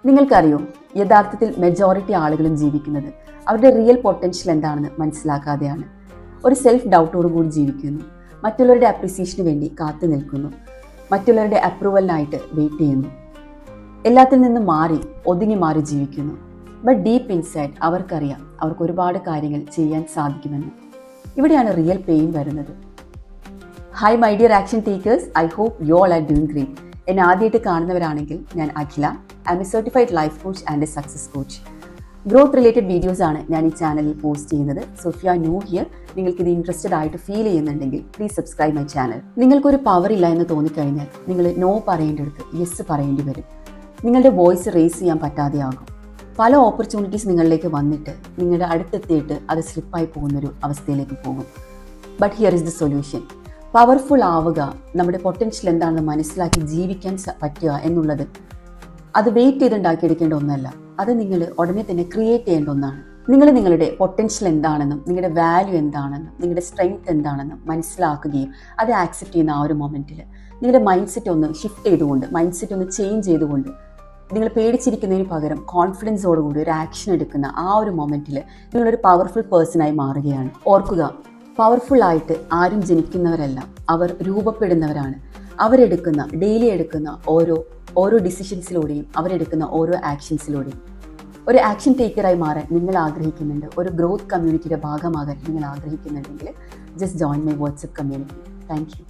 നിങ്ങൾക്കറിയോ, യഥാർത്ഥത്തിൽ മെജോറിറ്റി ആളുകളും ജീവിക്കുന്നത് അവരുടെ റിയൽ പൊട്ടൻഷ്യൽ എന്താണെന്ന് മനസ്സിലാക്കാതെയാണ്. ഒരു സെൽഫ് ഡൗട്ടോടു കൂടി ജീവിക്കുന്നു, മറ്റുള്ളവരുടെ അപ്രിസിയേഷന് വേണ്ടി കാത്തു നിൽക്കുന്നു, മറ്റുള്ളവരുടെ അപ്രൂവലിനായിട്ട് വെയിറ്റ് ചെയ്യുന്നു, എല്ലാത്തിൽ നിന്നും മാറി ഒതുങ്ങി മാറി ജീവിക്കുന്നു. ബട്ട് ഡീപ്പ് ഇൻസൈഡ് അവർക്കറിയാം അവർക്ക് ഒരുപാട് കാര്യങ്ങൾ ചെയ്യാൻ സാധിക്കുമെന്ന്. ഇവിടെയാണ് റിയൽ പെയിൻ വരുന്നത്. Hi my dear action takers, I hope you all are doing great. എന്നെ ആദ്യമായിട്ട് കാണുന്നവരാണെങ്കിൽ ഞാൻ Akhila, I am a certified life coach and a success coach. Growth related വീഡിയോസാണ് ഞാൻ ഈ ചാനലിൽ പോസ്റ്റ് ചെയ്യുന്നത്. So if you are new here, നിങ്ങൾക്ക് ഇത് ഇൻട്രസ്റ്റഡ് ആയിട്ട് ഫീൽ ചെയ്യുന്നുണ്ടെങ്കിൽ പ്ലീസ് സബ്സ്ക്രൈബ് മൈ ചാനൽ. നിങ്ങൾക്കൊരു പവർ ഇല്ല എന്ന് തോന്നിക്കഴിഞ്ഞാൽ നിങ്ങൾ നോ പറയേണ്ടടുത്ത് യെസ് പറയേണ്ടി വരും. നിങ്ങളുടെ വോയിസ് റേസ് ചെയ്യാൻ പറ്റാതെയാകും. പല ഓപ്പർച്യൂണിറ്റീസ് നിങ്ങളിലേക്ക് വന്നിട്ട് നിങ്ങളുടെ അടുത്തെത്തിയിട്ട് അത് സ്ലിപ്പായി പോകുന്നൊരു അവസ്ഥയിലേക്ക് പോകും. But here is the solution. Powerful ആവുക, നമ്മുടെ പൊട്ടൻഷ്യൽ എന്താണെന്ന് മനസ്സിലാക്കി ജീവിക്കാൻ പറ്റുക എന്നുള്ളത് അത് വെയിറ്റ് ചെയ്തുണ്ടാക്കിയെടുക്കേണ്ട ഒന്നല്ല. അത് നിങ്ങൾ ഉടനെ തന്നെ ക്രിയേറ്റ് ചെയ്യേണ്ട ഒന്നാണ്. നിങ്ങൾ നിങ്ങളുടെ പൊട്ടൻഷ്യൽ എന്താണെന്നും നിങ്ങളുടെ വാല്യൂ എന്താണെന്നും നിങ്ങളുടെ സ്ട്രെങ്ത് എന്താണെന്നും മനസ്സിലാക്കുകയും അത് ആക്സെപ്റ്റ് ചെയ്യുന്ന ആ ഒരു മൊമെൻറ്റിൽ നിങ്ങളുടെ മൈൻഡ് സെറ്റ് ഒന്ന് ഷിഫ്റ്റ് ചെയ്തുകൊണ്ട്, മൈൻഡ് സെറ്റ് ഒന്ന് ചേഞ്ച് ചെയ്തുകൊണ്ട്, നിങ്ങൾ പേടിച്ചിരിക്കുന്നതിന് പകരം കോൺഫിഡൻസോടുകൂടി ഒരു ആക്ഷൻ എടുക്കുന്ന ആ ഒരു മൊമെൻറ്റിൽ നിങ്ങളൊരു പവർഫുൾ പേഴ്സണായി മാറുകയാണ്. ഓർക്കുക, പവർഫുൾ ആയിട്ട് ആരും ജനിക്കുന്നവരല്ല, അവർ രൂപപ്പെടുന്നവരാണ്. അവരെടുക്കുന്ന ഡെയിലി എടുക്കുന്ന ഓരോ ഡിസിഷൻസിലൂടെയും അവരെടുക്കുന്ന ഓരോ ആക്ഷൻസിലൂടെയും. ഒരു ആക്ഷൻ ടേക്കറായി മാറാൻ നിങ്ങൾ ആഗ്രഹിക്കുന്നുണ്ട്, ഒരു ഗ്രോത്ത് കമ്മ്യൂണിറ്റിയുടെ ഭാഗമാകാൻ നിങ്ങൾ ആഗ്രഹിക്കുന്നുണ്ടെങ്കിൽ just join my WhatsApp community. Thank you.